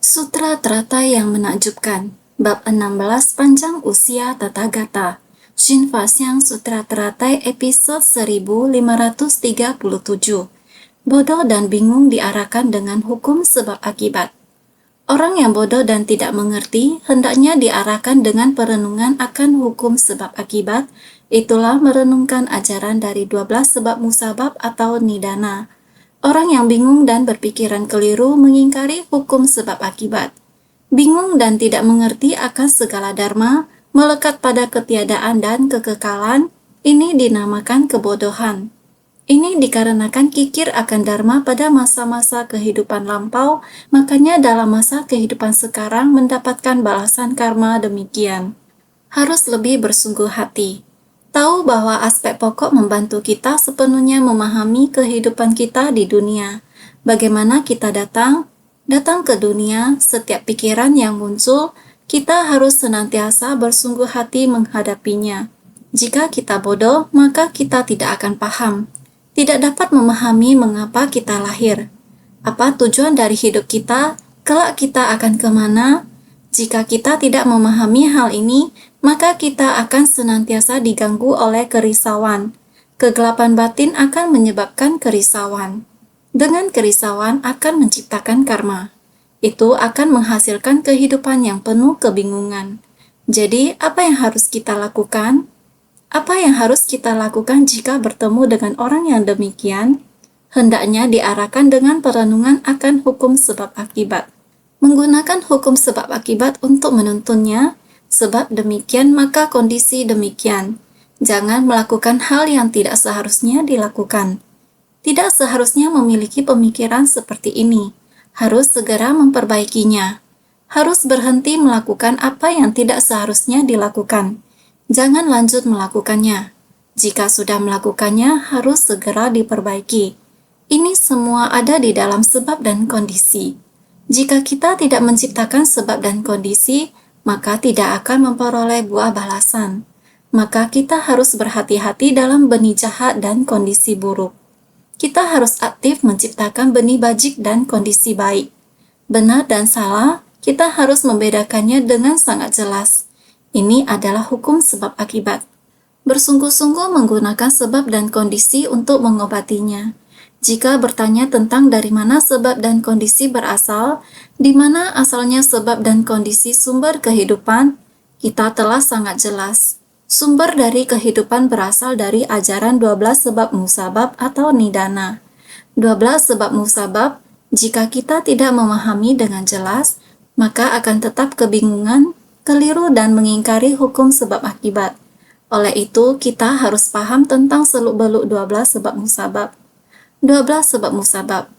Sutra Teratai yang Menakjubkan, Bab 16 Panjang Usia Tathagata, Shinfasyang Sutra Teratai episode 1537. Bodoh dan bingung diarahkan dengan hukum sebab akibat. Orang yang bodoh dan tidak mengerti hendaknya diarahkan dengan perenungan akan hukum sebab akibat, itulah merenungkan ajaran dari 12 sebab musabab atau nidana. Orang yang bingung dan berpikiran keliru mengingkari hukum sebab akibat. Bingung dan tidak mengerti akan segala dharma, melekat pada ketiadaan dan kekekalan, ini dinamakan kebodohan. Ini dikarenakan kikir akan dharma pada masa-masa kehidupan lampau, makanya dalam masa kehidupan sekarang mendapatkan balasan karma demikian. Harus lebih bersungguh hati. Tahu bahwa aspek pokok membantu kita sepenuhnya memahami kehidupan kita di dunia. Bagaimana kita datang ke dunia, setiap pikiran yang muncul, kita harus senantiasa bersungguh hati menghadapinya. Jika kita bodoh, maka kita tidak akan paham. Tidak dapat memahami mengapa kita lahir. Apa tujuan dari hidup kita, kelak kita akan kemana? Jika kita tidak memahami hal ini, maka kita akan senantiasa diganggu oleh kerisauan. Kegelapan batin akan menyebabkan kerisauan. Dengan kerisauan akan menciptakan karma. Itu akan menghasilkan kehidupan yang penuh kebingungan. Jadi, apa yang harus kita lakukan? Apa yang harus kita lakukan jika bertemu dengan orang yang demikian? Hendaknya diarahkan dengan perenungan akan hukum sebab akibat. Menggunakan hukum sebab akibat untuk menuntunnya, sebab demikian maka kondisi demikian. Jangan melakukan hal yang tidak seharusnya dilakukan. Tidak seharusnya memiliki pemikiran seperti ini. Harus segera memperbaikinya. Harus berhenti melakukan apa yang tidak seharusnya dilakukan. Jangan lanjut melakukannya. Jika sudah melakukannya, harus segera diperbaiki. Ini semua ada di dalam sebab dan kondisi. Jika kita tidak menciptakan sebab dan kondisi, maka tidak akan memperoleh buah balasan. Maka kita harus berhati-hati dalam benih jahat dan kondisi buruk. Kita harus aktif menciptakan benih bajik dan kondisi baik. Benar dan salah, kita harus membedakannya dengan sangat jelas. Ini adalah hukum sebab akibat. Bersungguh-sungguh menggunakan sebab dan kondisi untuk mengobatinya. Jika bertanya tentang dari mana sebab dan kondisi berasal, di mana asalnya sebab dan kondisi sumber kehidupan, kita telah sangat jelas. Sumber dari kehidupan berasal dari ajaran 12 sebab musabab atau nidana. 12 sebab musabab, jika kita tidak memahami dengan jelas, maka akan tetap kebingungan, keliru dan mengingkari hukum sebab akibat. Oleh itu, kita harus paham tentang seluk-beluk 12 sebab musabab. 12 sebab musabab.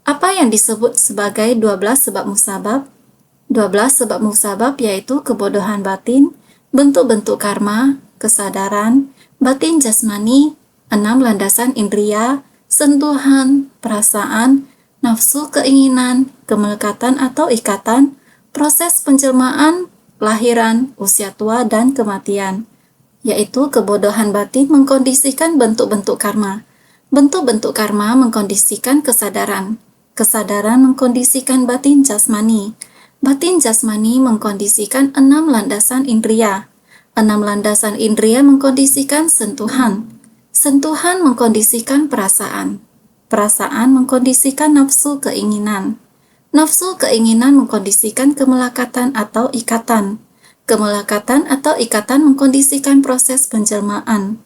Apa yang disebut sebagai 12 sebab musabab? 12 sebab musabab yaitu kebodohan batin, bentuk-bentuk karma, kesadaran, batin jasmani, 6 landasan indria, sentuhan, perasaan, nafsu keinginan, kemelekatan atau ikatan, proses penjelmaan, lahiran, usia tua, dan kematian. Yaitu kebodohan batin mengkondisikan bentuk-bentuk karma. Bentuk-bentuk karma mengkondisikan kesadaran. Kesadaran mengkondisikan batin jasmani. Batin jasmani mengkondisikan 6 landasan indria. 6 landasan indria mengkondisikan sentuhan. Sentuhan mengkondisikan perasaan. Perasaan mengkondisikan nafsu keinginan. Nafsu keinginan mengkondisikan kemelekatan atau ikatan. Kemelekatan atau ikatan mengkondisikan proses penjelmaan.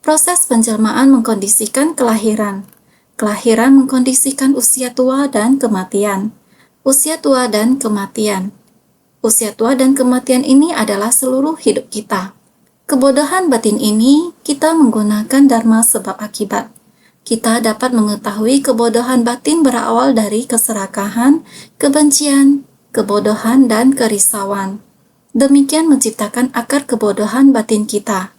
Proses penjelmaan mengkondisikan kelahiran. Kelahiran mengkondisikan usia tua dan kematian. Usia tua dan kematian. Usia tua dan kematian ini adalah seluruh hidup kita. Kebodohan batin ini kita menggunakan dharma sebab akibat. Kita dapat mengetahui kebodohan batin berawal dari keserakahan, kebencian, kebodohan, dan kerisauan. Demikian menciptakan akar kebodohan batin kita.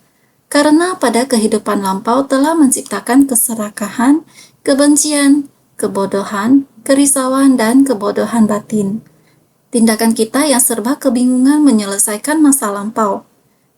Karena pada kehidupan lampau telah menciptakan keserakahan, kebencian, kebodohan, kerisauan, dan kebodohan batin. Tindakan kita yang serba kebingungan menyelesaikan masa lampau.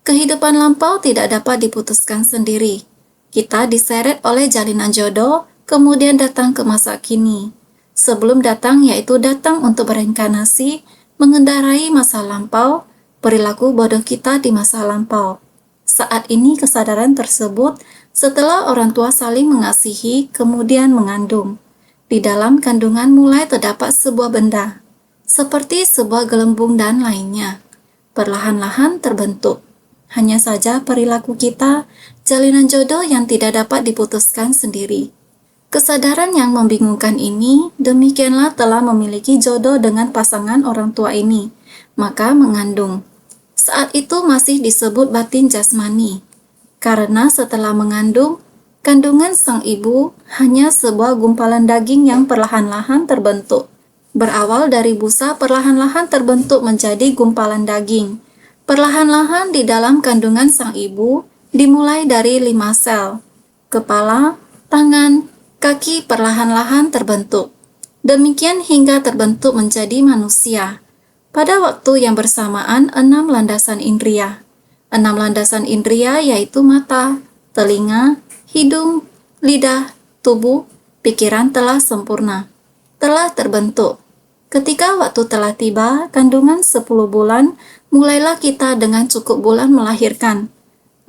Kehidupan lampau tidak dapat diputuskan sendiri. Kita diseret oleh jalinan jodoh, kemudian datang ke masa kini. Sebelum datang, yaitu datang untuk bereinkarnasi, mengendarai masa lampau, perilaku bodoh kita di masa lampau. Saat ini kesadaran tersebut setelah orang tua saling mengasihi, kemudian mengandung. Di dalam kandungan mulai terdapat sebuah benda, seperti sebuah gelembung dan lainnya. Perlahan-lahan terbentuk. Hanya saja perilaku kita, jalinan jodoh yang tidak dapat diputuskan sendiri. Kesadaran yang membingungkan ini, demikianlah telah memiliki jodoh dengan pasangan orang tua ini, maka mengandung. Saat itu masih disebut batin jasmani, karena setelah mengandung, kandungan sang ibu hanya sebuah gumpalan daging yang perlahan-lahan terbentuk. Berawal dari busa perlahan-lahan terbentuk menjadi gumpalan daging. Perlahan-lahan di dalam kandungan sang ibu dimulai dari 5 sel. Kepala, tangan, kaki perlahan-lahan terbentuk. Demikian hingga terbentuk menjadi manusia. Pada waktu yang bersamaan 6 landasan indria. 6 landasan indria yaitu mata, telinga, hidung, lidah, tubuh, pikiran telah sempurna. Telah terbentuk. Ketika waktu telah tiba, kandungan 10 bulan, mulailah kita dengan cukup bulan melahirkan.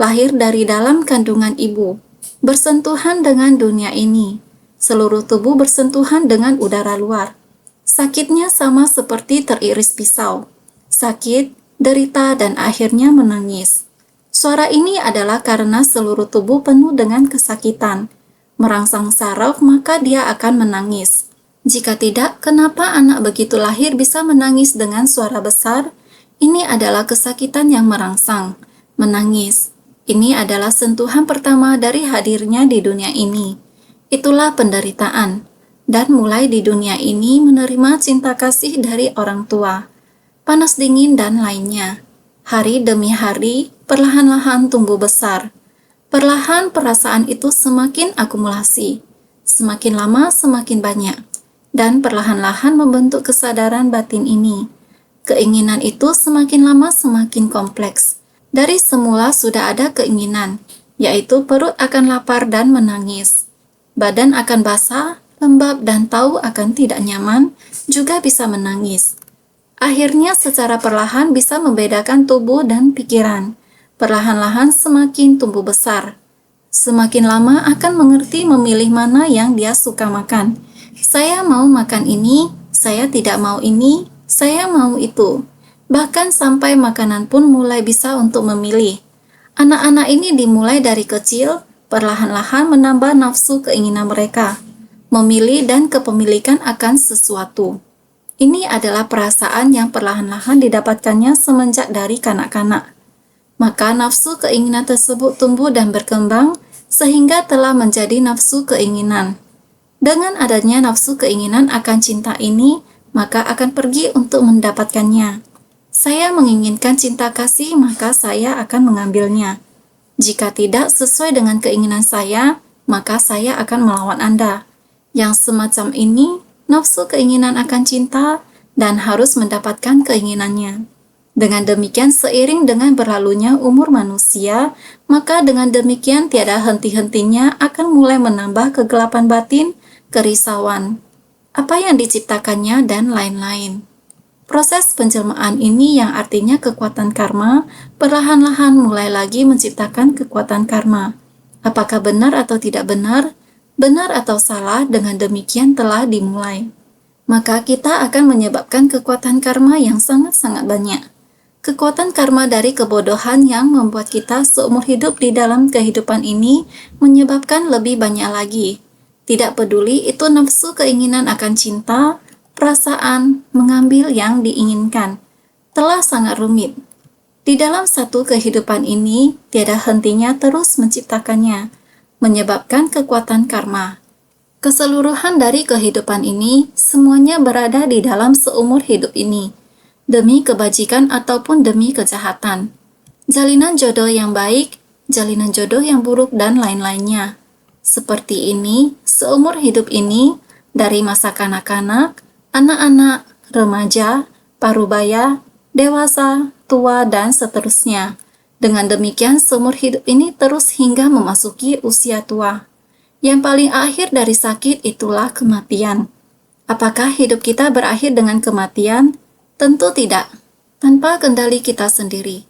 Lahir dari dalam kandungan ibu, bersentuhan dengan dunia ini. Seluruh tubuh bersentuhan dengan udara luar. Sakitnya sama seperti teriris pisau. Sakit, derita, dan akhirnya menangis. Suara ini adalah karena seluruh tubuh penuh dengan kesakitan. Merangsang saraf, maka dia akan menangis. Jika tidak, kenapa anak begitu lahir bisa menangis dengan suara besar? Ini adalah kesakitan yang merangsang, menangis. Ini adalah sentuhan pertama dari hadirnya di dunia ini. Itulah penderitaan. Dan mulai di dunia ini menerima cinta kasih dari orang tua, panas dingin dan lainnya. Hari demi hari, perlahan-lahan tumbuh besar. Perlahan perasaan itu semakin akumulasi. Semakin lama semakin banyak. Dan perlahan-lahan membentuk kesadaran batin ini. Keinginan itu semakin lama semakin kompleks. Dari semula sudah ada keinginan, yaitu perut akan lapar dan menangis. Badan akan basah, lembab dan tahu akan tidak nyaman, juga bisa menangis. Akhirnya secara perlahan bisa membedakan tubuh dan pikiran. Perlahan-lahan semakin tumbuh besar. Semakin lama akan mengerti memilih mana yang dia suka makan. Saya mau makan ini, saya tidak mau ini, saya mau itu. Bahkan sampai makanan pun mulai bisa untuk memilih. Anak-anak ini dimulai dari kecil, perlahan-lahan menambah nafsu keinginan mereka, memilih dan kepemilikan akan sesuatu. Ini adalah perasaan yang perlahan-lahan didapatkannya semenjak dari kanak-kanak. Maka nafsu keinginan tersebut tumbuh dan berkembang sehingga telah menjadi nafsu keinginan. Dengan adanya nafsu keinginan akan cinta ini, maka akan pergi untuk mendapatkannya. Saya menginginkan cinta kasih, maka saya akan mengambilnya. Jika tidak sesuai dengan keinginan saya, maka saya akan melawan Anda. Yang semacam ini, nafsu keinginan akan cinta dan harus mendapatkan keinginannya. Dengan demikian, seiring dengan berlalunya umur manusia, maka dengan demikian tiada henti-hentinya akan mulai menambah kegelapan batin, kerisauan, apa yang diciptakannya, dan lain-lain. Proses penjelmaan ini yang artinya kekuatan karma, perlahan-lahan mulai lagi menciptakan kekuatan karma. Apakah benar atau tidak benar? Benar atau salah, dengan demikian telah dimulai. Maka kita akan menyebabkan kekuatan karma yang sangat-sangat banyak. Kekuatan karma dari kebodohan yang membuat kita seumur hidup di dalam kehidupan ini menyebabkan lebih banyak lagi. Tidak peduli itu nafsu keinginan akan cinta, perasaan, mengambil yang diinginkan, telah sangat rumit. Di dalam satu kehidupan ini, tiada hentinya terus menciptakannya, menyebabkan kekuatan karma. Keseluruhan dari kehidupan ini, semuanya berada di dalam seumur hidup ini, demi kebajikan ataupun demi kejahatan. Jalinan jodoh yang baik, jalinan jodoh yang buruk, dan lain-lainnya. Seperti ini, seumur hidup ini, dari masa kanak-kanak, anak-anak, remaja, parubaya, dewasa, tua, dan seterusnya. Dengan demikian, seumur hidup ini terus hingga memasuki usia tua. Yang paling akhir dari sakit itulah kematian. Apakah hidup kita berakhir dengan kematian? Tentu tidak, tanpa kendali kita sendiri.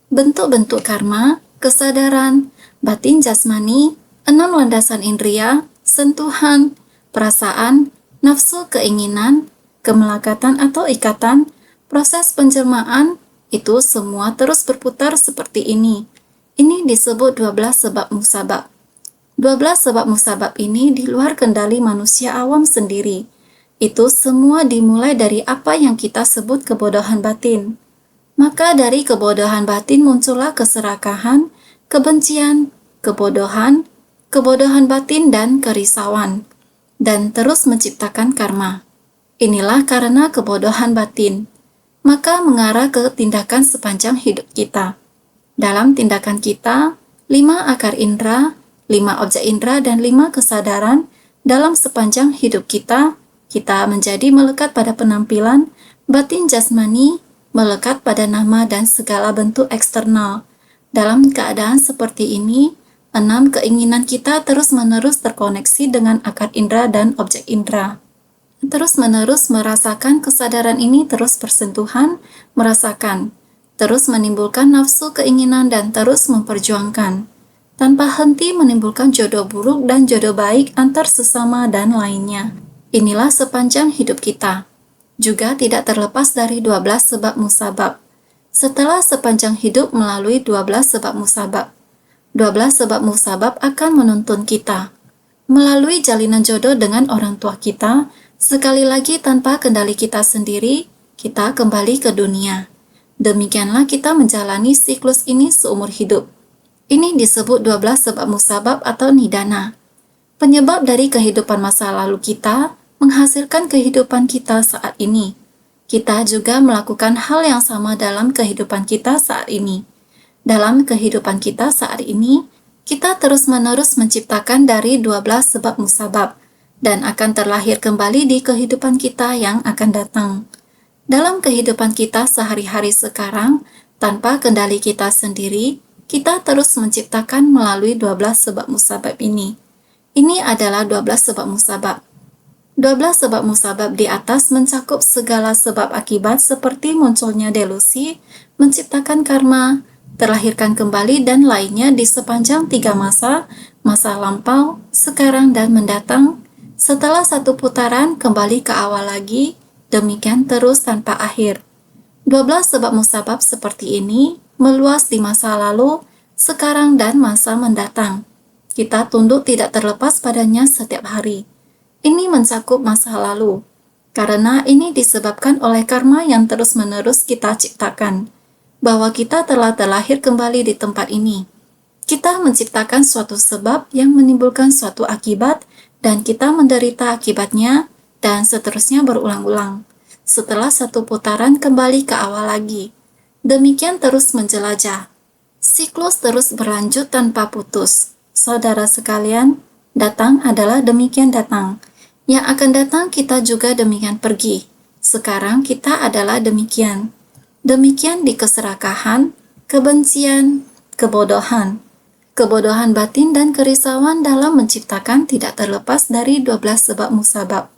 Bentuk-bentuk karma, kesadaran, batin jasmani, 6 landasan indria, sentuhan, perasaan, nafsu keinginan, kemelekatan atau ikatan, proses penjelmaan, itu semua terus berputar seperti ini. Ini disebut 12 sebab musabab. 12 sebab musabab ini di luar kendali manusia awam sendiri. Itu semua dimulai dari apa yang kita sebut kebodohan batin. Maka dari kebodohan batin muncullah keserakahan, kebencian, kebodohan batin dan kerisauan, dan terus menciptakan karma. Inilah karena kebodohan batin, maka mengarah ke tindakan sepanjang hidup kita. Dalam tindakan kita, 5 akar indera, 5 objek indera, dan 5 kesadaran dalam sepanjang hidup kita menjadi melekat pada penampilan, batin jasmani, melekat pada nama dan segala bentuk eksternal. Dalam keadaan seperti ini, 6 keinginan kita terus-menerus terkoneksi dengan akar indera dan objek indera. Terus-menerus merasakan kesadaran ini terus bersentuhan, merasakan, terus menimbulkan nafsu keinginan dan terus memperjuangkan, tanpa henti menimbulkan jodoh buruk dan jodoh baik antar sesama dan lainnya. Inilah sepanjang hidup kita. Juga tidak terlepas dari 12 sebab musabab. Setelah sepanjang hidup melalui 12 sebab musabab. 12 sebab musabab akan menuntun kita. Melalui jalinan jodoh dengan orang tua kita, sekali lagi tanpa kendali kita sendiri, kita kembali ke dunia. Demikianlah kita menjalani siklus ini seumur hidup. Ini disebut 12 sebab musabab atau nidana. Penyebab dari kehidupan masa lalu kita menghasilkan kehidupan kita saat ini. Kita juga melakukan hal yang sama dalam kehidupan kita saat ini. Dalam kehidupan kita saat ini, kita terus-menerus menciptakan dari 12 sebab musabab dan akan terlahir kembali di kehidupan kita yang akan datang. Dalam kehidupan kita sehari-hari sekarang, tanpa kendali kita sendiri, kita terus menciptakan melalui 12 sebab musabab ini. Ini adalah 12 sebab musabab. 12 sebab musabab di atas mencakup segala sebab akibat seperti munculnya delusi, menciptakan karma, terlahirkan kembali dan lainnya di sepanjang 3 masa lampau, sekarang dan mendatang. Setelah satu putaran kembali ke awal lagi, demikian terus tanpa akhir. 12 sebab musabab seperti ini meluas di masa lalu, sekarang dan masa mendatang. Kita tunduk tidak terlepas padanya setiap hari. Ini mencakup masa lalu, karena ini disebabkan oleh karma yang terus-menerus kita ciptakan, bahwa kita telah terlahir kembali di tempat ini. Kita menciptakan suatu sebab yang menimbulkan suatu akibat, dan kita menderita akibatnya, dan seterusnya berulang-ulang. Setelah satu putaran kembali ke awal lagi. Demikian terus menjelajah. Siklus terus berlanjut tanpa putus. Saudara sekalian, datang adalah demikian datang. Yang akan datang kita juga demikian pergi. Sekarang kita adalah demikian. Demikian di keserakahan, kebencian, kebodohan batin dan kerisauan dalam menciptakan tidak terlepas dari 12 sebab musabab.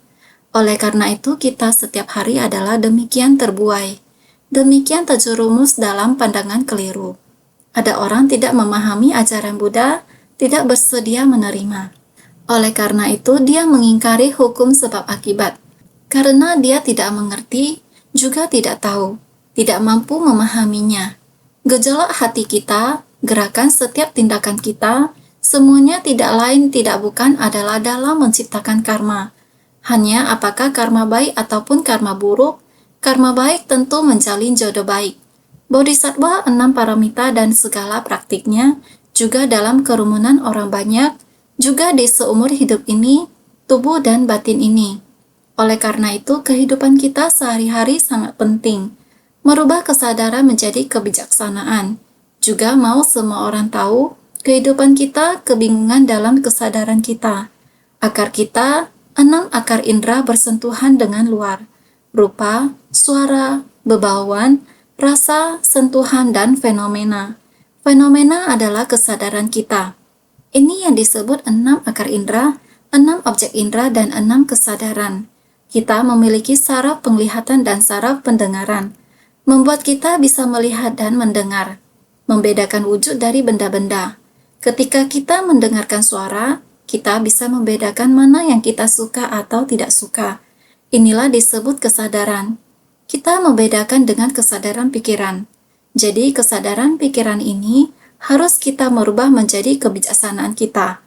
Oleh karena itu kita setiap hari adalah demikian terbuai. Demikian terjerumus dalam pandangan keliru. Ada orang tidak memahami ajaran Buddha, tidak bersedia menerima. Oleh karena itu, dia mengingkari hukum sebab akibat. Karena dia tidak mengerti, juga tidak tahu, tidak mampu memahaminya. Gejolak hati kita, gerakan setiap tindakan kita, semuanya tidak lain tidak bukan adalah dalam menciptakan karma. Hanya apakah karma baik ataupun karma buruk, karma baik tentu menjalin jodoh baik. Bodhisattva 6 paramita dan segala praktiknya, juga dalam kerumunan orang banyak, juga di seumur hidup ini, tubuh dan batin ini. Oleh karena itu, kehidupan kita sehari-hari sangat penting. Merubah kesadaran menjadi kebijaksanaan. Juga mau semua orang tahu, kehidupan kita kebingungan dalam kesadaran kita. Akar kita, 6 akar indera bersentuhan dengan luar. Rupa, suara, bebauan, rasa, sentuhan, dan fenomena. Fenomena adalah kesadaran kita. Ini yang disebut 6 akar indera, 6 objek indera, dan 6 kesadaran. Kita memiliki saraf penglihatan dan saraf pendengaran, membuat kita bisa melihat dan mendengar, membedakan wujud dari benda-benda. Ketika kita mendengarkan suara, kita bisa membedakan mana yang kita suka atau tidak suka. Inilah disebut kesadaran. Kita membedakan dengan kesadaran pikiran. Jadi, kesadaran pikiran ini harus kita merubah menjadi kebijaksanaan kita.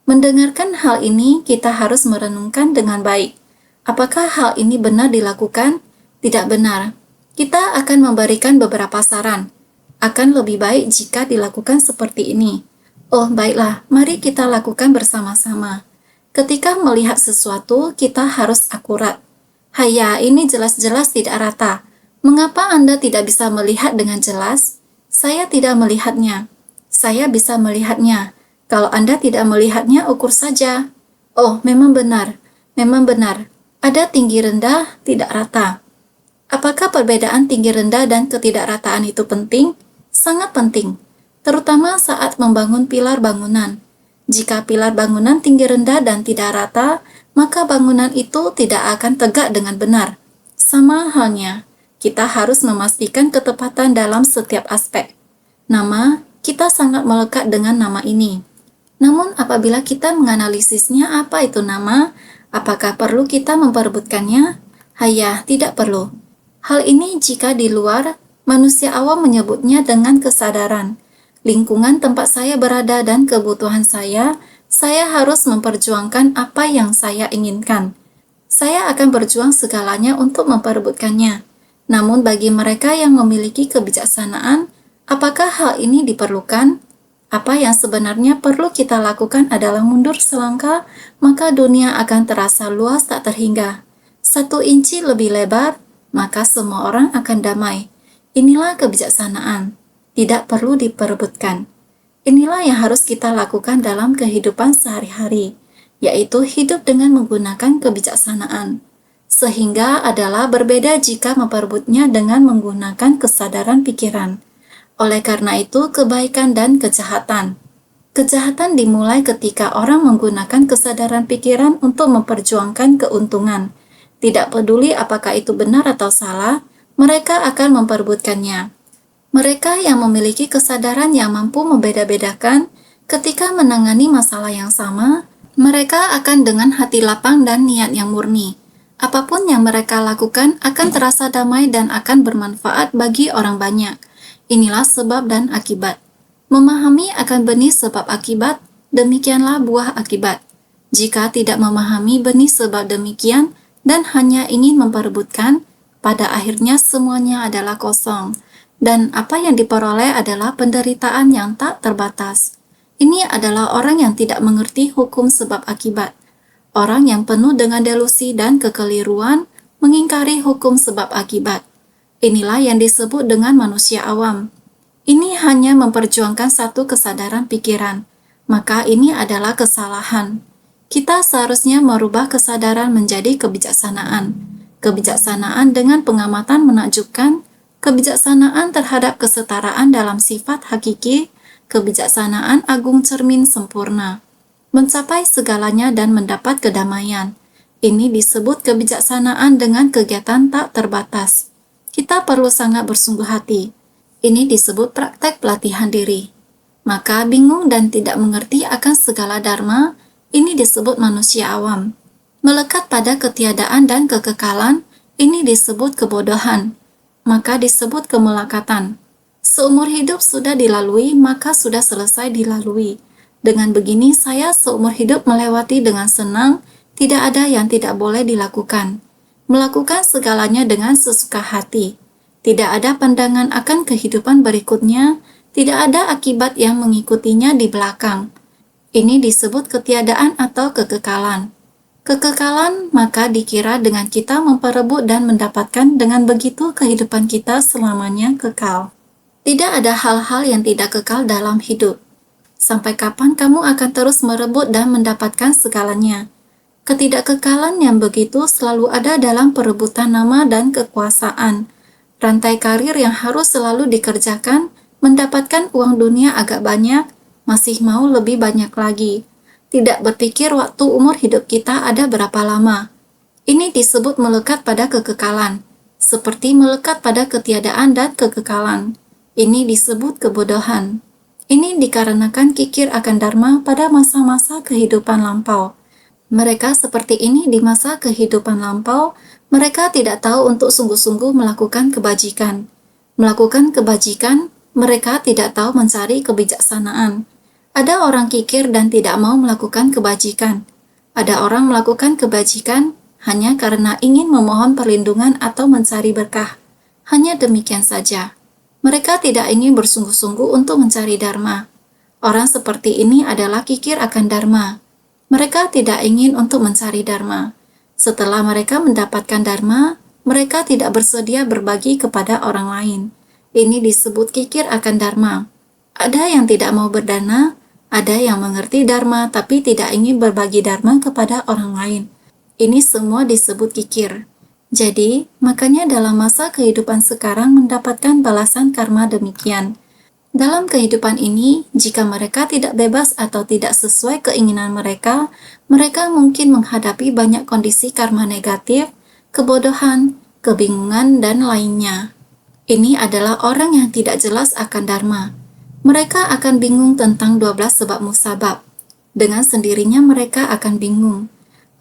Mendengarkan hal ini, kita harus merenungkan dengan baik. Apakah hal ini benar dilakukan? Tidak benar. Kita akan memberikan beberapa saran. Akan lebih baik jika dilakukan seperti ini. Oh, baiklah, mari kita lakukan bersama-sama. Ketika melihat sesuatu, kita harus akurat. Haya, ini jelas-jelas tidak rata. Mengapa Anda tidak bisa melihat dengan jelas? Saya tidak melihatnya. Saya bisa melihatnya. Kalau Anda tidak melihatnya, ukur saja. Oh, memang benar. Memang benar. Ada tinggi rendah, tidak rata. Apakah perbedaan tinggi rendah dan ketidakrataan itu penting? Sangat penting, terutama saat membangun pilar bangunan. Jika pilar bangunan tinggi rendah dan tidak rata, maka bangunan itu tidak akan tegak dengan benar. Sama halnya, kita harus memastikan ketepatan dalam setiap aspek. Nama, kita sangat melekat dengan nama ini. Namun apabila kita menganalisisnya apa itu nama, apakah perlu kita memperebutkannya? Haya, tidak perlu. Hal ini jika di luar, manusia awam menyebutnya dengan kesadaran. Lingkungan tempat saya berada dan kebutuhan saya harus memperjuangkan apa yang saya inginkan. Saya akan berjuang segalanya untuk memperebutkannya. Namun bagi mereka yang memiliki kebijaksanaan, apakah hal ini diperlukan? Apa yang sebenarnya perlu kita lakukan adalah mundur selangkah, maka dunia akan terasa luas tak terhingga. 1 inci lebih lebar, maka semua orang akan damai. Inilah kebijaksanaan. Tidak perlu diperebutkan. Inilah yang harus kita lakukan dalam kehidupan sehari-hari, yaitu hidup dengan menggunakan kebijaksanaan. Sehingga adalah berbeda jika memperebutnya dengan menggunakan kesadaran pikiran. Oleh karena itu, kebaikan dan kejahatan. Kejahatan dimulai ketika orang menggunakan kesadaran pikiran untuk memperjuangkan keuntungan. Tidak peduli apakah itu benar atau salah, mereka akan memperebutkannya. Mereka yang memiliki kesadaran yang mampu membeda-bedakan, ketika menangani masalah yang sama, mereka akan dengan hati lapang dan niat yang murni. Apapun yang mereka lakukan akan terasa damai dan akan bermanfaat bagi orang banyak. Inilah sebab dan akibat. Memahami akan benih sebab akibat, demikianlah buah akibat. Jika tidak memahami benih sebab demikian dan hanya ingin memperebutkan, pada akhirnya semuanya adalah kosong. Dan apa yang diperoleh adalah penderitaan yang tak terbatas. Ini adalah orang yang tidak mengerti hukum sebab akibat. Orang yang penuh dengan delusi dan kekeliruan mengingkari hukum sebab akibat. Inilah yang disebut dengan manusia awam. Ini hanya memperjuangkan satu kesadaran pikiran, maka ini adalah kesalahan. Kita seharusnya merubah kesadaran menjadi kebijaksanaan. Kebijaksanaan dengan pengamatan menakjubkan, kebijaksanaan terhadap kesetaraan dalam sifat hakiki, kebijaksanaan agung cermin sempurna, mencapai segalanya dan mendapat kedamaian. Ini disebut kebijaksanaan dengan kegiatan tak terbatas. Kita perlu sangat bersungguh hati. Ini disebut praktek pelatihan diri. Maka bingung dan tidak mengerti akan segala dharma, ini disebut manusia awam. Melekat pada ketiadaan dan kekekalan, ini disebut kebodohan. Maka disebut kemelekatan. Seumur hidup sudah dilalui, maka sudah selesai dilalui. Dengan begini, saya seumur hidup melewati dengan senang, tidak ada yang tidak boleh dilakukan. Melakukan segalanya dengan sesuka hati. Tidak ada pandangan akan kehidupan berikutnya, tidak ada akibat yang mengikutinya di belakang. Ini disebut ketiadaan atau kekekalan. Kekekalan maka dikira dengan kita memperebut dan mendapatkan, dengan begitu kehidupan kita selamanya kekal. Tidak ada hal-hal yang tidak kekal dalam hidup. Sampai kapan kamu akan terus merebut dan mendapatkan segalanya? Ketidakkekalan yang begitu selalu ada dalam perebutan nama dan kekuasaan. Rantai karir yang harus selalu dikerjakan, mendapatkan uang dunia agak banyak, masih mau lebih banyak lagi. Tidak berpikir waktu umur hidup kita ada berapa lama. Ini disebut melekat pada kekekalan, seperti melekat pada ketiadaan dan kekekalan. Ini disebut kebodohan. Ini dikarenakan kikir akan dharma pada masa-masa kehidupan lampau. Mereka seperti ini di masa kehidupan lampau, mereka tidak tahu untuk sungguh-sungguh melakukan kebajikan. Melakukan kebajikan, mereka tidak tahu mencari kebijaksanaan. Ada orang kikir dan tidak mau melakukan kebajikan. Ada orang melakukan kebajikan hanya karena ingin memohon perlindungan atau mencari berkah. Hanya demikian saja. Mereka tidak ingin bersungguh-sungguh untuk mencari dharma. Orang seperti ini adalah kikir akan dharma. Mereka tidak ingin untuk mencari dharma. Setelah mereka mendapatkan dharma, mereka tidak bersedia berbagi kepada orang lain. Ini disebut kikir akan dharma. Ada yang tidak mau berdana, ada yang mengerti dharma tapi tidak ingin berbagi dharma kepada orang lain. Ini semua disebut kikir. Jadi, makanya dalam masa kehidupan sekarang mendapatkan balasan karma demikian. Dalam kehidupan ini, jika mereka tidak bebas atau tidak sesuai keinginan mereka, mereka mungkin menghadapi banyak kondisi karma negatif, kebodohan, kebingungan, dan lainnya. Ini adalah orang yang tidak jelas akan dharma. Mereka akan bingung tentang 12 sebab musabab. Dengan sendirinya mereka akan bingung.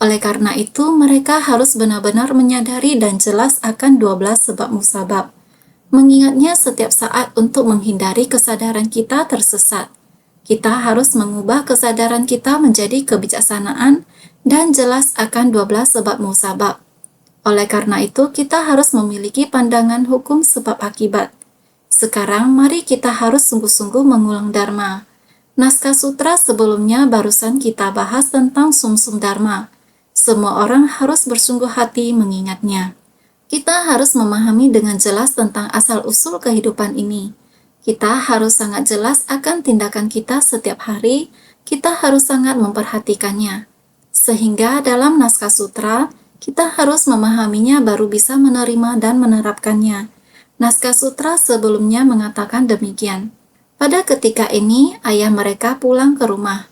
Oleh karena itu, mereka harus benar-benar menyadari dan jelas akan 12 sebab musabab. Mengingatnya setiap saat untuk menghindari kesadaran kita tersesat. Kita harus mengubah kesadaran kita menjadi kebijaksanaan dan jelas akan 12 sebab musabab. Oleh karena itu, kita harus memiliki pandangan hukum sebab akibat. Sekarang, mari kita harus sungguh-sungguh mengulang dharma. Naskah sutra sebelumnya barusan kita bahas tentang sumsum dharma. Semua orang harus bersungguh hati mengingatnya. Kita harus memahami dengan jelas tentang asal-usul kehidupan ini. Kita harus sangat jelas akan tindakan kita setiap hari, kita harus sangat memperhatikannya. Sehingga dalam naskah sutra, kita harus memahaminya baru bisa menerima dan menerapkannya. Naskah sutra sebelumnya mengatakan demikian. Pada ketika ini, ayah mereka pulang ke rumah.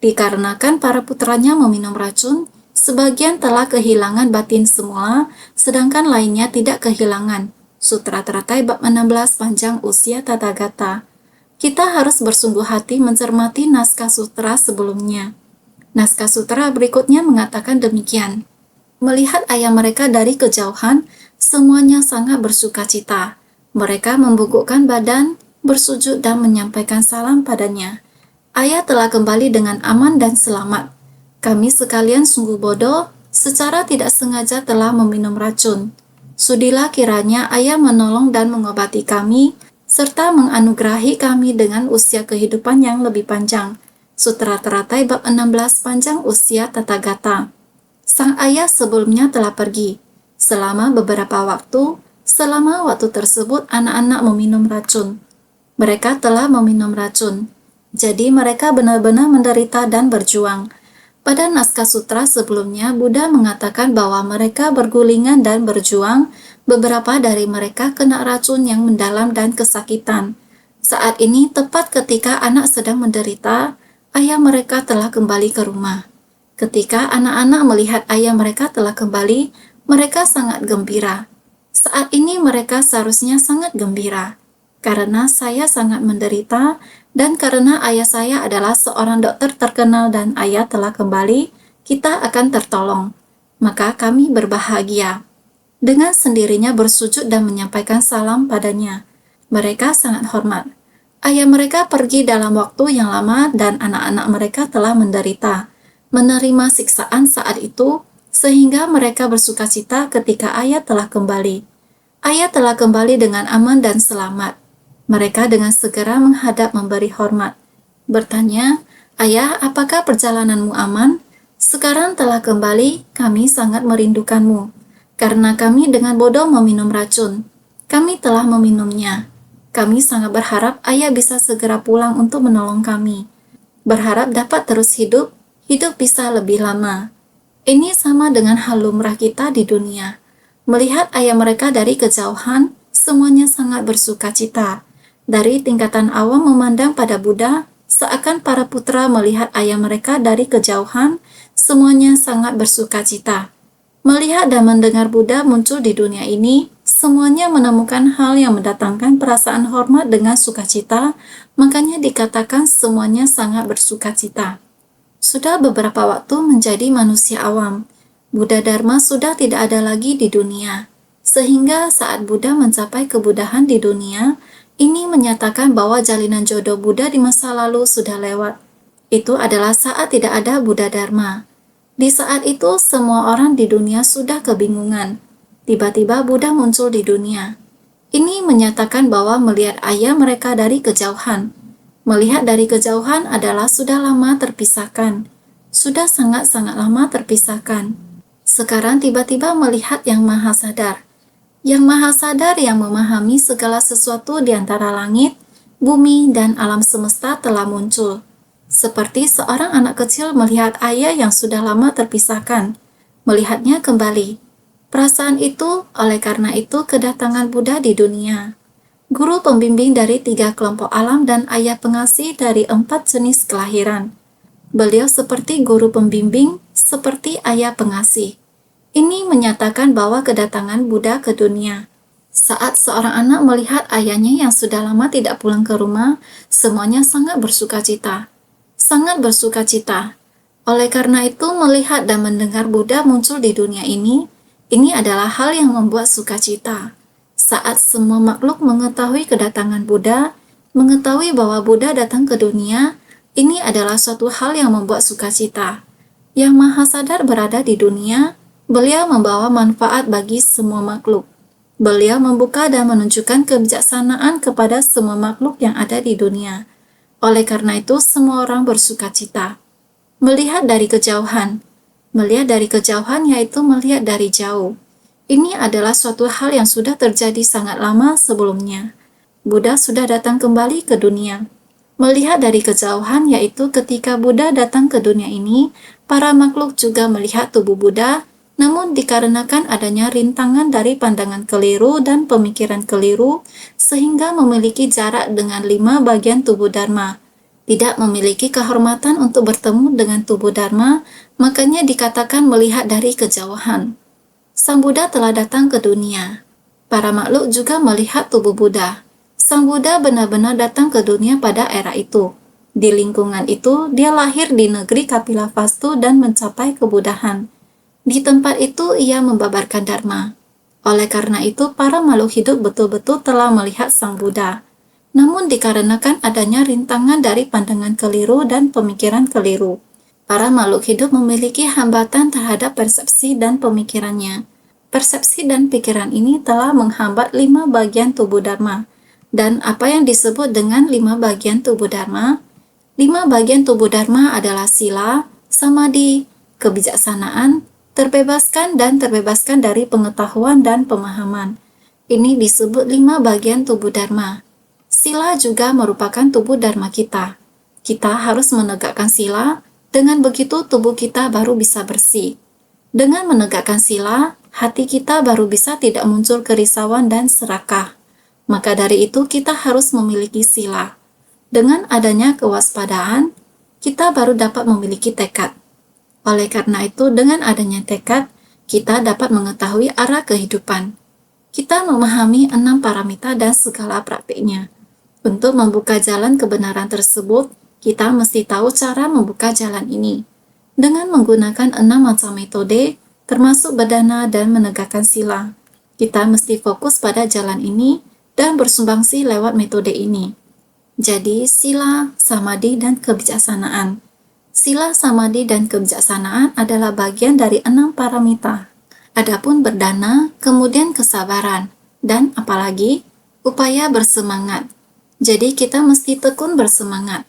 Dikarenakan para putranya meminum racun, sebagian telah kehilangan batin semula, sedangkan lainnya tidak kehilangan. Sutra Teratai bab 16 panjang usia Tathagata. Kita harus bersungguh hati mencermati naskah sutra sebelumnya. Naskah sutra berikutnya mengatakan demikian. Melihat ayah mereka dari kejauhan, semuanya sangat bersukacita. Mereka membungkukkan badan, bersujud dan menyampaikan salam padanya. Ayah telah kembali dengan aman dan selamat. Kami sekalian sungguh bodoh, secara tidak sengaja telah meminum racun. Sudilah kiranya ayah menolong dan mengobati kami, serta menganugerahi kami dengan usia kehidupan yang lebih panjang. Sutra Teratai bab 16 panjang usia Tathagata. Sang ayah sebelumnya telah pergi. Selama beberapa waktu, selama waktu tersebut anak-anak meminum racun. Mereka telah meminum racun. Jadi mereka benar-benar menderita dan berjuang. Pada naskah sutra sebelumnya, Buddha mengatakan bahwa mereka bergulingan dan berjuang, beberapa dari mereka kena racun yang mendalam dan kesakitan. Saat ini, tepat ketika anak sedang menderita, ayah mereka telah kembali ke rumah. Ketika anak-anak melihat ayah mereka telah kembali, mereka sangat gembira. Saat ini mereka seharusnya sangat gembira. Karena saya sangat menderita, dan karena ayah saya adalah seorang dokter terkenal dan ayah telah kembali, kita akan tertolong. Maka kami berbahagia. Dengan sendirinya bersujud dan menyampaikan salam padanya. Mereka sangat hormat. Ayah mereka pergi dalam waktu yang lama dan anak-anak mereka telah menderita, menerima siksaan saat itu, sehingga mereka bersukacita ketika ayah telah kembali. Ayah telah kembali dengan aman dan selamat. Mereka dengan segera menghadap memberi hormat. Bertanya, "Ayah, apakah perjalananmu aman? Sekarang telah kembali, kami sangat merindukanmu. Karena kami dengan bodoh meminum racun. Kami telah meminumnya. Kami sangat berharap ayah bisa segera pulang untuk menolong kami. Berharap dapat terus hidup bisa lebih lama." Ini sama dengan hal lumrah kita di dunia. Melihat ayah mereka dari kejauhan, semuanya sangat bersukacita. Dari tingkatan awam memandang pada Buddha, seakan para putra melihat ayah mereka dari kejauhan, semuanya sangat bersukacita. Melihat dan mendengar Buddha muncul di dunia ini, semuanya menemukan hal yang mendatangkan perasaan hormat dengan sukacita, makanya dikatakan semuanya sangat bersukacita. Sudah beberapa waktu menjadi manusia awam, Buddha Dharma sudah tidak ada lagi di dunia. Sehingga saat Buddha mencapai kebudahan di dunia, ini menyatakan bahwa jalinan jodoh Buddha di masa lalu sudah lewat. Itu adalah saat tidak ada Buddha Dharma. Di saat itu, semua orang di dunia sudah kebingungan. Tiba-tiba Buddha muncul di dunia. Ini menyatakan bahwa melihat ayah mereka dari kejauhan. Melihat dari kejauhan adalah sudah lama terpisahkan. Sudah sangat-sangat lama terpisahkan. Sekarang tiba-tiba melihat Yang Maha Sadar. Yang Maha Sadar yang memahami segala sesuatu di antara langit, bumi, dan alam semesta telah muncul. Seperti seorang anak kecil melihat ayah yang sudah lama terpisahkan, melihatnya kembali. Perasaan itu, oleh karena itu kedatangan Buddha di dunia. Guru pembimbing dari 3 kelompok alam dan ayah pengasih dari 4 jenis kelahiran. Beliau seperti guru pembimbing, seperti ayah pengasih. Ini menyatakan bahwa kedatangan Buddha ke dunia. Saat seorang anak melihat ayahnya yang sudah lama tidak pulang ke rumah, semuanya sangat bersukacita. Sangat bersukacita. Oleh karena itu, melihat dan mendengar Buddha muncul di dunia ini adalah hal yang membuat sukacita. Saat semua makhluk mengetahui kedatangan Buddha, mengetahui bahwa Buddha datang ke dunia, ini adalah suatu hal yang membuat sukacita. Yang Maha Sadar berada di dunia, beliau membawa manfaat bagi semua makhluk. Beliau membuka dan menunjukkan kebijaksanaan kepada semua makhluk yang ada di dunia. Oleh karena itu, semua orang bersukacita. Melihat dari kejauhan. Melihat dari kejauhan yaitu melihat dari jauh. Ini adalah suatu hal yang sudah terjadi sangat lama sebelumnya. Buddha sudah datang kembali ke dunia. Melihat dari kejauhan yaitu ketika Buddha datang ke dunia ini, para makhluk juga melihat tubuh Buddha, namun dikarenakan adanya rintangan dari pandangan keliru dan pemikiran keliru, sehingga memiliki jarak dengan 5 bagian tubuh Dharma. Tidak memiliki kehormatan untuk bertemu dengan tubuh Dharma, makanya dikatakan melihat dari kejauhan. Sang Buddha telah datang ke dunia. Para makhluk juga melihat tubuh Buddha. Sang Buddha benar-benar datang ke dunia pada era itu. Di lingkungan itu, dia lahir di negeri Kapilavastu dan mencapai kebudahan. Di tempat itu, ia membabarkan Dharma. Oleh karena itu, para makhluk hidup betul-betul telah melihat Sang Buddha. Namun dikarenakan adanya rintangan dari pandangan keliru dan pemikiran keliru, para makhluk hidup memiliki hambatan terhadap persepsi dan pemikirannya. Persepsi dan pikiran ini telah menghambat 5 bagian tubuh Dharma. Dan apa yang disebut dengan 5 bagian tubuh Dharma? 5 bagian tubuh Dharma adalah sila, samadhi, kebijaksanaan, terbebaskan dan terbebaskan dari pengetahuan dan pemahaman. Ini disebut 5 bagian tubuh Dharma. Sila juga merupakan tubuh Dharma kita. Kita harus menegakkan sila, dengan begitu tubuh kita baru bisa bersih. Dengan menegakkan sila, hati kita baru bisa tidak muncul kerisauan dan serakah. Maka dari itu kita harus memiliki sila. Dengan adanya kewaspadaan, kita baru dapat memiliki tekad. Oleh karena itu, dengan adanya tekad, kita dapat mengetahui arah kehidupan. Kita memahami 6 paramita dan segala praktiknya. Untuk membuka jalan kebenaran tersebut, kita mesti tahu cara membuka jalan ini. Dengan menggunakan 6 macam metode, termasuk berdana dan menegakkan sila. Kita mesti fokus pada jalan ini dan bersumbangsi lewat metode ini. Jadi, sila, samadhi, dan kebijaksanaan. Sila, samadhi, dan kebijaksanaan adalah bagian dari 6 paramita. Adapun berdana, kemudian kesabaran, dan apalagi upaya bersemangat. Jadi kita mesti tekun bersemangat.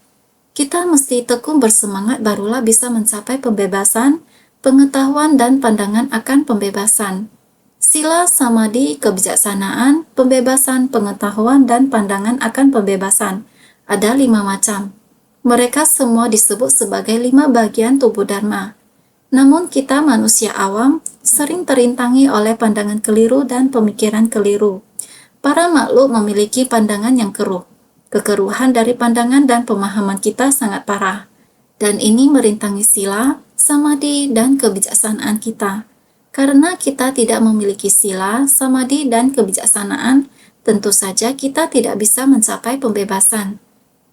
Kita mesti tekun bersemangat barulah bisa mencapai pembebasan, pengetahuan, dan pandangan akan pembebasan. Sila, samadhi, kebijaksanaan, pembebasan, pengetahuan, dan pandangan akan pembebasan. Ada 5 macam. Mereka semua disebut sebagai 5 bagian tubuh Dharma. Namun kita manusia awam sering terintangi oleh pandangan keliru dan pemikiran keliru. Para makhluk memiliki pandangan yang keruh. Kekeruhan dari pandangan dan pemahaman kita sangat parah. Dan ini merintangi sila, samadhi, dan kebijaksanaan kita. Karena kita tidak memiliki sila, samadhi, dan kebijaksanaan, tentu saja kita tidak bisa mencapai pembebasan.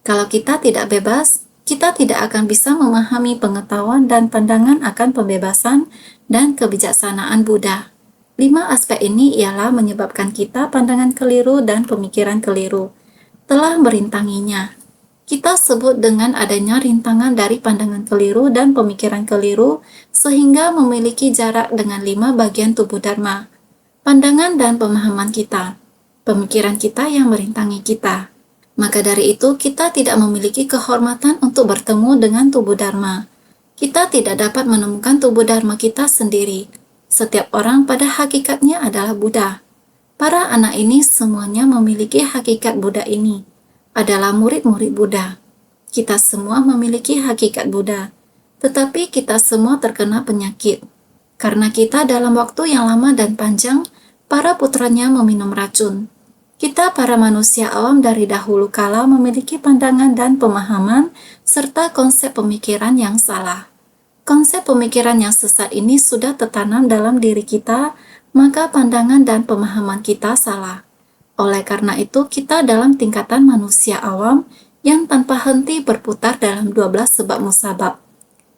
Kalau kita tidak bebas, kita tidak akan bisa memahami pengetahuan dan pandangan akan pembebasan dan kebijaksanaan Buddha. 5 aspek ini ialah menyebabkan kita pandangan keliru dan pemikiran keliru telah merintanginya. Kita sebut dengan adanya rintangan dari pandangan keliru dan pemikiran keliru sehingga memiliki jarak dengan 5 bagian tubuh Dharma. Pandangan dan pemahaman kita, pemikiran kita yang merintangi kita. Maka dari itu, kita tidak memiliki kehormatan untuk bertemu dengan tubuh Dharma. Kita tidak dapat menemukan tubuh Dharma kita sendiri. Setiap orang pada hakikatnya adalah Buddha. Para anak ini semuanya memiliki hakikat Buddha ini, adalah murid-murid Buddha. Kita semua memiliki hakikat Buddha, tetapi kita semua terkena penyakit. Karena kita dalam waktu yang lama dan panjang, para putranya meminum racun. Kita para manusia awam dari dahulu kala memiliki pandangan dan pemahaman serta konsep pemikiran yang salah. Konsep pemikiran yang sesat ini sudah tertanam dalam diri kita, maka pandangan dan pemahaman kita salah. Oleh karena itu, kita dalam tingkatan manusia awam yang tanpa henti berputar dalam 12 sebab musabab.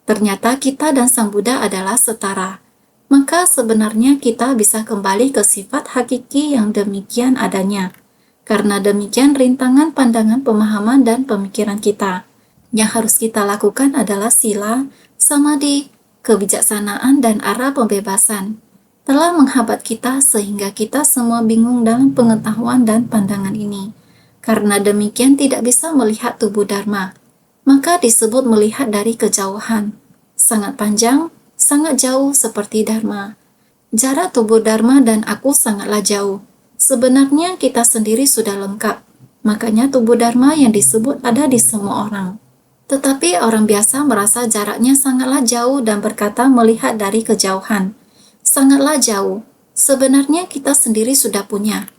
Ternyata kita dan Sang Buddha adalah setara. Maka sebenarnya kita bisa kembali ke sifat hakiki yang demikian adanya. Karena demikian rintangan pandangan, pemahaman, dan pemikiran kita. Yang harus kita lakukan adalah sila, samadhi, kebijaksanaan, dan arah pembebasan. Telah menghambat kita sehingga kita semua bingung dalam pengetahuan dan pandangan ini. Karena demikian tidak bisa melihat tubuh Dharma. Maka disebut melihat dari kejauhan. Sangat panjang, sangat jauh seperti Dharma. Jarak tubuh Dharma dan aku sangatlah jauh. Sebenarnya kita sendiri sudah lengkap. Makanya tubuh Dharma yang disebut ada di semua orang. Tetapi orang biasa merasa jaraknya sangatlah jauh dan berkata melihat dari kejauhan. Sangatlah jauh. Sebenarnya kita sendiri sudah punya.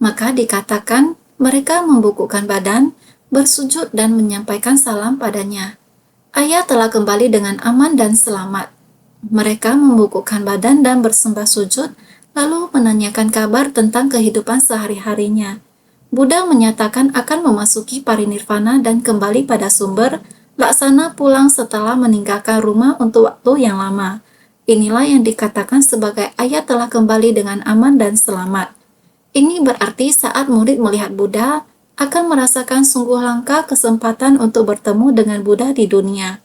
Maka dikatakan mereka membungkukkan badan, bersujud dan menyampaikan salam padanya. Ayah telah kembali dengan aman dan selamat. Mereka membungkukkan badan dan bersembah sujud, lalu menanyakan kabar tentang kehidupan sehari-harinya. Buddha menyatakan akan memasuki parinirvana dan kembali pada sumber, laksana pulang setelah meninggalkan rumah untuk waktu yang lama. Inilah yang dikatakan sebagai ayat telah kembali dengan aman dan selamat. Ini berarti saat murid melihat Buddha, akan merasakan sungguh langka kesempatan untuk bertemu dengan Buddha di dunia.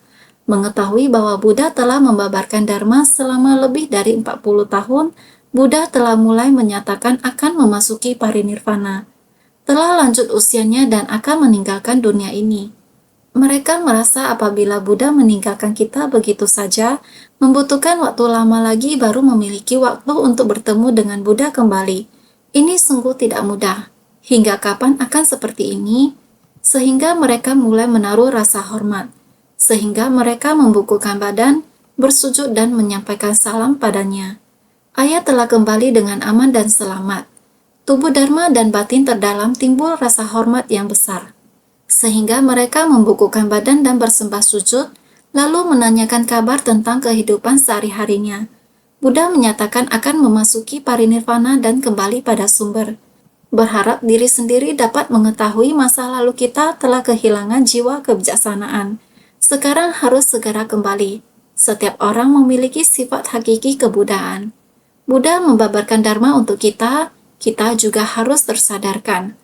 Mengetahui bahwa Buddha telah membabarkan Dharma selama lebih dari 40 tahun, Buddha telah mulai menyatakan akan memasuki parinirvana. Telah lanjut usianya dan akan meninggalkan dunia ini. Mereka merasa apabila Buddha meninggalkan kita begitu saja, membutuhkan waktu lama lagi baru memiliki waktu untuk bertemu dengan Buddha kembali. Ini sungguh tidak mudah. Hingga kapan akan seperti ini? Sehingga mereka mulai menaruh rasa hormat. Sehingga mereka membungkukkan badan, bersujud dan menyampaikan salam padanya. Ayah telah kembali dengan aman dan selamat. Tubuh Dharma dan batin terdalam timbul rasa hormat yang besar. Sehingga mereka membungkukkan badan dan bersembah sujud, lalu menanyakan kabar tentang kehidupan sehari-harinya. Buddha menyatakan akan memasuki parinirvana dan kembali pada sumber. Berharap diri sendiri dapat mengetahui masa lalu kita telah kehilangan jiwa kebijaksanaan. Sekarang harus segera kembali. Setiap orang memiliki sifat hakiki kebudaan. Buddha membabarkan Dharma untuk kita juga harus tersadarkan.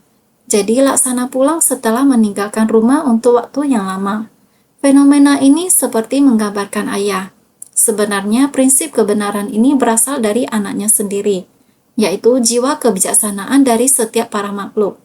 Jadi laksana pulang setelah meninggalkan rumah untuk waktu yang lama. Fenomena ini seperti menggambarkan ayah. Sebenarnya prinsip kebenaran ini berasal dari anaknya sendiri, yaitu jiwa kebijaksanaan dari setiap para makhluk.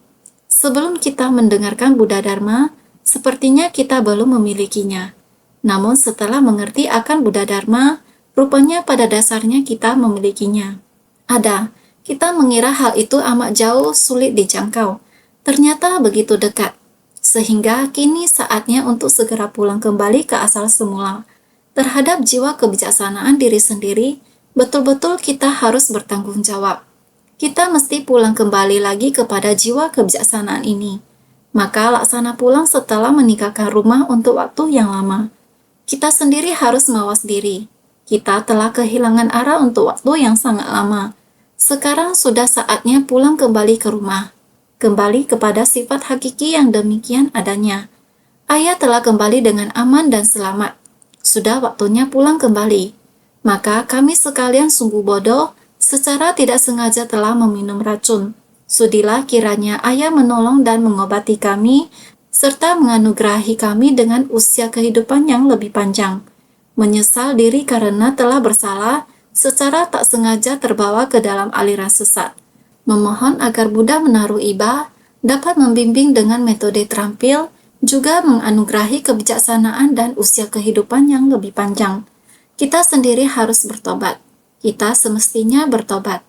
Sebelum kita mendengarkan Buddha Dharma, sepertinya kita belum memilikinya. Namun setelah mengerti akan Buddha Dharma, rupanya pada dasarnya kita memilikinya. Ada, kita mengira hal itu amat jauh, sulit dijangkau. Ternyata begitu dekat. Sehingga kini saatnya untuk segera pulang kembali ke asal semula. Terhadap jiwa kebijaksanaan diri sendiri, betul-betul kita harus bertanggung jawab. Kita mesti pulang kembali lagi kepada jiwa kebijaksanaan ini. Maka laksana pulang setelah meninggalkan rumah untuk waktu yang lama. Kita sendiri harus mawas diri. Kita telah kehilangan arah untuk waktu yang sangat lama. Sekarang sudah saatnya pulang kembali ke rumah, kembali kepada sifat hakiki yang demikian adanya. Ayah telah kembali dengan aman dan selamat. Sudah waktunya pulang kembali. Maka kami sekalian sungguh bodoh, secara tidak sengaja telah meminum racun. Sudilah kiranya Ayah menolong dan mengobati kami, serta menganugerahi kami dengan usia kehidupan yang lebih panjang. Menyesal diri karena telah bersalah, secara tak sengaja terbawa ke dalam aliran sesat. Memohon agar Buddha menaruh iba, dapat membimbing dengan metode terampil, juga menganugerahi kebijaksanaan dan usia kehidupan yang lebih panjang. Kita sendiri harus bertobat. Kita semestinya bertobat.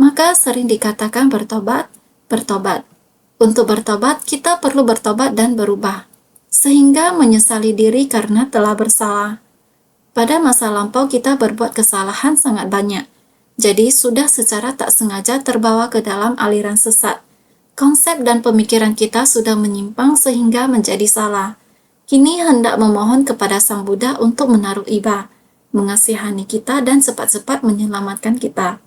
Maka sering dikatakan bertobat, bertobat. Untuk bertobat, kita perlu bertobat dan berubah, sehingga menyesali diri karena telah bersalah. Pada masa lampau kita berbuat kesalahan sangat banyak, jadi sudah secara tak sengaja terbawa ke dalam aliran sesat. Konsep dan pemikiran kita sudah menyimpang sehingga menjadi salah. Kini hendak memohon kepada Sang Buddha untuk menaruh iba, mengasihani kita dan cepat-cepat menyelamatkan kita.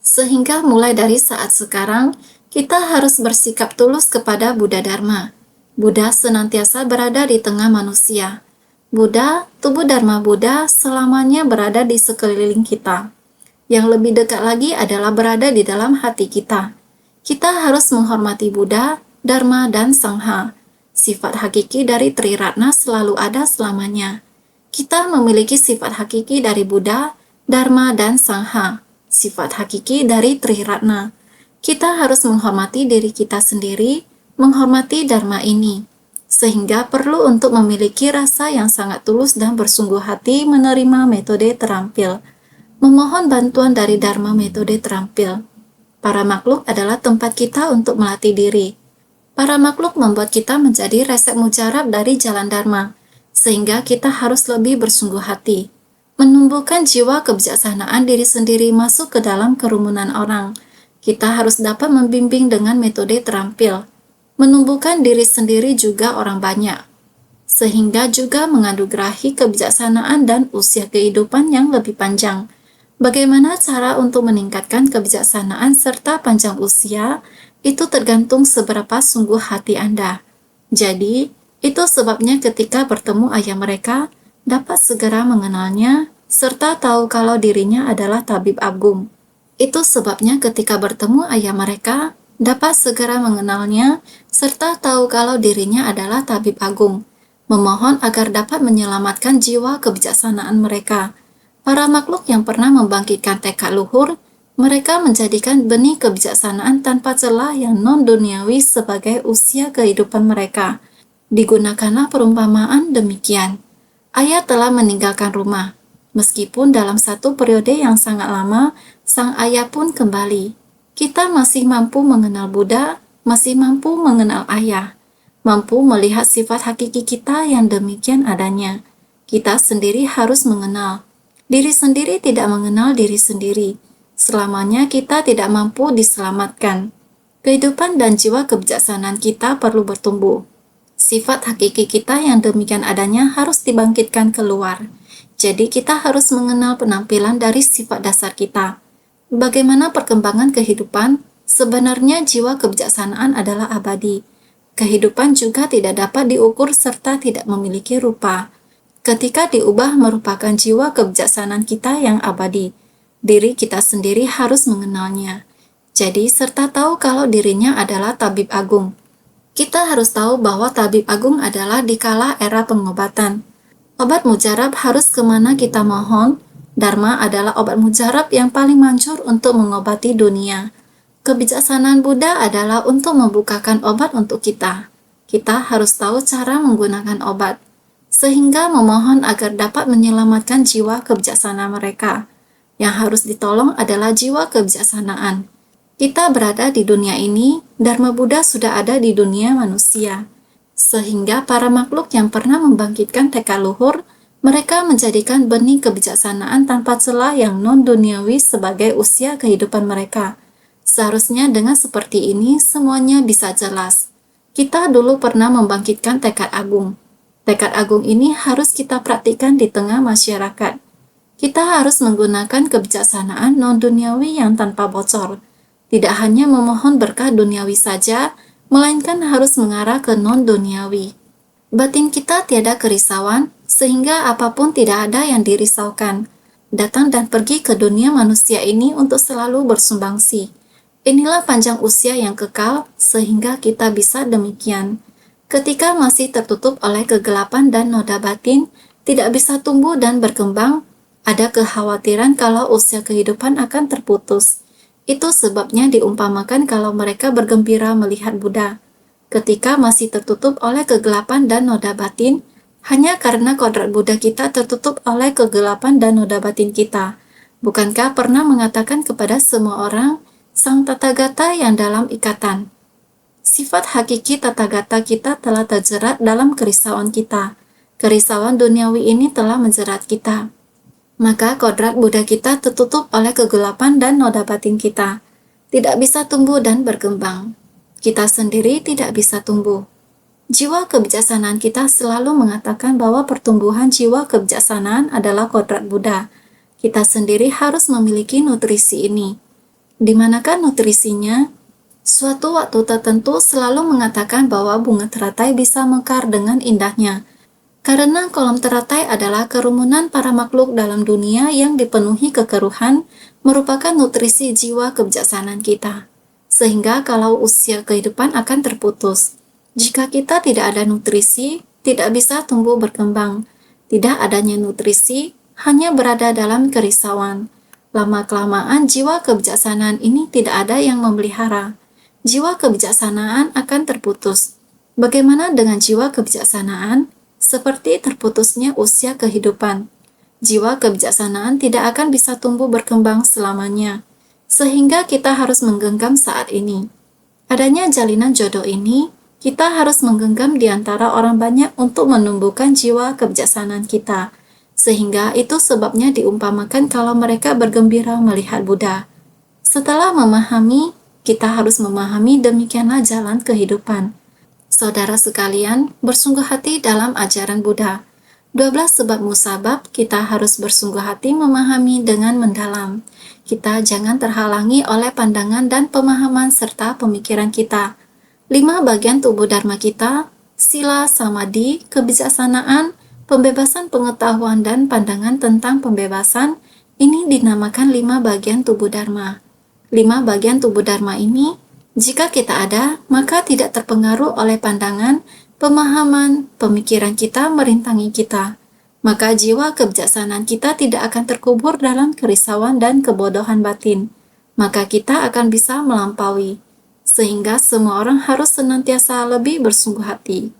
Sehingga mulai dari saat sekarang, kita harus bersikap tulus kepada Buddha Dharma. Buddha senantiasa berada di tengah manusia. Buddha, tubuh Dharma Buddha selamanya berada di sekeliling kita. Yang lebih dekat lagi adalah berada di dalam hati kita. Kita harus menghormati Buddha, Dharma, dan Sangha. Sifat hakiki dari Triratna selalu ada selamanya. Kita memiliki sifat hakiki dari Buddha, Dharma, dan Sangha. Sifat hakiki dari Triratna. Kita harus menghormati diri kita sendiri, menghormati Dharma ini. Sehingga perlu untuk memiliki rasa yang sangat tulus dan bersungguh hati menerima metode terampil. Memohon bantuan dari Dharma metode terampil. Para makhluk adalah tempat kita untuk melatih diri. Para makhluk membuat kita menjadi resep mujarab dari jalan Dharma, sehingga kita harus lebih bersungguh hati. Menumbuhkan jiwa kebijaksanaan diri sendiri masuk ke dalam kerumunan orang. Kita harus dapat membimbing dengan metode terampil. Menumbuhkan diri sendiri juga orang banyak, sehingga juga menganugerahi kebijaksanaan dan usia kehidupan yang lebih panjang. Bagaimana cara untuk meningkatkan kebijaksanaan serta panjang usia, itu tergantung seberapa sungguh hati Anda. Jadi, itu sebabnya ketika bertemu ayah mereka, dapat segera mengenalnya, serta tahu kalau dirinya adalah tabib agung. Itu sebabnya ketika bertemu ayah mereka, dapat segera mengenalnya, serta tahu kalau dirinya adalah tabib agung, memohon agar dapat menyelamatkan jiwa kebijaksanaan mereka. Para makhluk yang pernah membangkitkan tekad luhur, mereka menjadikan benih kebijaksanaan tanpa celah yang non-duniawi sebagai usia kehidupan mereka. Digunakanlah perumpamaan demikian. Ayah telah meninggalkan rumah. Meskipun dalam satu periode yang sangat lama, sang ayah pun kembali. Kita masih mampu mengenal Buddha, masih mampu mengenal ayah, mampu melihat sifat hakiki kita yang demikian adanya. Kita sendiri harus mengenal. Diri sendiri tidak mengenal diri sendiri. Selamanya kita tidak mampu diselamatkan. Kehidupan dan jiwa kebijaksanaan kita perlu bertumbuh. Sifat hakiki kita yang demikian adanya harus dibangkitkan keluar. Jadi kita harus mengenal penampilan dari sifat dasar kita. Bagaimana perkembangan kehidupan? Sebenarnya jiwa kebijaksanaan adalah abadi. Kehidupan juga tidak dapat diukur serta tidak memiliki rupa. Ketika diubah merupakan jiwa kebijaksanaan kita yang abadi. Diri kita sendiri harus mengenalnya. Jadi serta tahu kalau dirinya adalah tabib agung. Kita harus tahu bahwa tabib agung adalah di kala era pengobatan. Obat mujarab harus kemana kita mohon. Dharma adalah obat mujarab yang paling manjur untuk mengobati dunia. Kebijaksanaan Buddha adalah untuk membukakan obat untuk kita. Kita harus tahu cara menggunakan obat, sehingga memohon agar dapat menyelamatkan jiwa kebijaksanaan mereka. Yang harus ditolong adalah jiwa kebijaksanaan. Kita berada di dunia ini, Dharma Buddha sudah ada di dunia manusia. Sehingga para makhluk yang pernah membangkitkan tekad luhur, mereka menjadikan benih kebijaksanaan tanpa celah yang non-duniawi sebagai usia kehidupan mereka. Seharusnya dengan seperti ini semuanya bisa jelas. Kita dulu pernah membangkitkan tekad agung. Tekad agung ini harus kita praktikkan di tengah masyarakat. Kita harus menggunakan kebijaksanaan non-duniawi yang tanpa bocor. Tidak hanya memohon berkah duniawi saja, melainkan harus mengarah ke non-duniawi. Batin kita tiada kerisauan, sehingga apapun tidak ada yang dirisaukan. Datang dan pergi ke dunia manusia ini untuk selalu bersumbangsi. Inilah panjang usia yang kekal, sehingga kita bisa demikian. Ketika masih tertutup oleh kegelapan dan noda batin, tidak bisa tumbuh dan berkembang, ada kekhawatiran kalau usia kehidupan akan terputus. Itu sebabnya diumpamakan kalau mereka bergembira melihat Buddha. Ketika masih tertutup oleh kegelapan dan noda batin, hanya karena kodrat Buddha kita tertutup oleh kegelapan dan noda batin kita. Bukankah pernah mengatakan kepada semua orang, Sang Tathagata yang dalam ikatan? Sifat hakiki Tathagata kita telah terjerat dalam kerisauan kita. Kerisauan duniawi ini telah menjerat kita. Maka kodrat Buddha kita tertutup oleh kegelapan dan noda batin kita. Tidak bisa tumbuh dan berkembang. Kita sendiri tidak bisa tumbuh. Jiwa kebijaksanaan kita selalu mengatakan bahwa pertumbuhan jiwa kebijaksanaan adalah kodrat Buddha. Kita sendiri harus memiliki nutrisi ini. Di manakah nutrisinya? Suatu waktu tertentu selalu mengatakan bahwa bunga teratai bisa mekar dengan indahnya. Karena kolam teratai adalah kerumunan para makhluk dalam dunia yang dipenuhi kekeruhan, merupakan nutrisi jiwa kebijaksanaan kita. Sehingga kalau usia kehidupan akan terputus. Jika kita tidak ada nutrisi, tidak bisa tumbuh berkembang. Tidak adanya nutrisi, hanya berada dalam kerisauan. Lama-kelamaan jiwa kebijaksanaan ini tidak ada yang memelihara. Jiwa kebijaksanaan akan terputus. Bagaimana dengan jiwa kebijaksanaan? Seperti terputusnya usia kehidupan. Jiwa kebijaksanaan tidak akan bisa tumbuh berkembang selamanya. Sehingga kita harus menggenggam saat ini. Adanya jalinan jodoh ini, kita harus menggenggam di antara orang banyak untuk menumbuhkan jiwa kebijaksanaan kita. Sehingga itu sebabnya diumpamakan kalau mereka bergembira melihat Buddha. Setelah memahami, kita harus memahami demikianlah jalan kehidupan. Saudara sekalian, bersungguh hati dalam ajaran Buddha. 12 sebab musabab kita harus bersungguh hati memahami dengan mendalam. Kita jangan terhalangi oleh pandangan dan pemahaman serta pemikiran kita. 5 bagian tubuh dharma kita, sila, samadhi, kebijaksanaan, pembebasan pengetahuan dan pandangan tentang pembebasan, ini dinamakan 5 bagian tubuh dharma. 5 bagian tubuh dharma ini, jika kita ada, maka tidak terpengaruh oleh pandangan, pemahaman, pemikiran kita merintangi kita. Maka jiwa kebijaksanaan kita tidak akan terkubur dalam kerisauan dan kebodohan batin. Maka kita akan bisa melampaui. Sehingga semua orang harus senantiasa lebih bersungguh hati.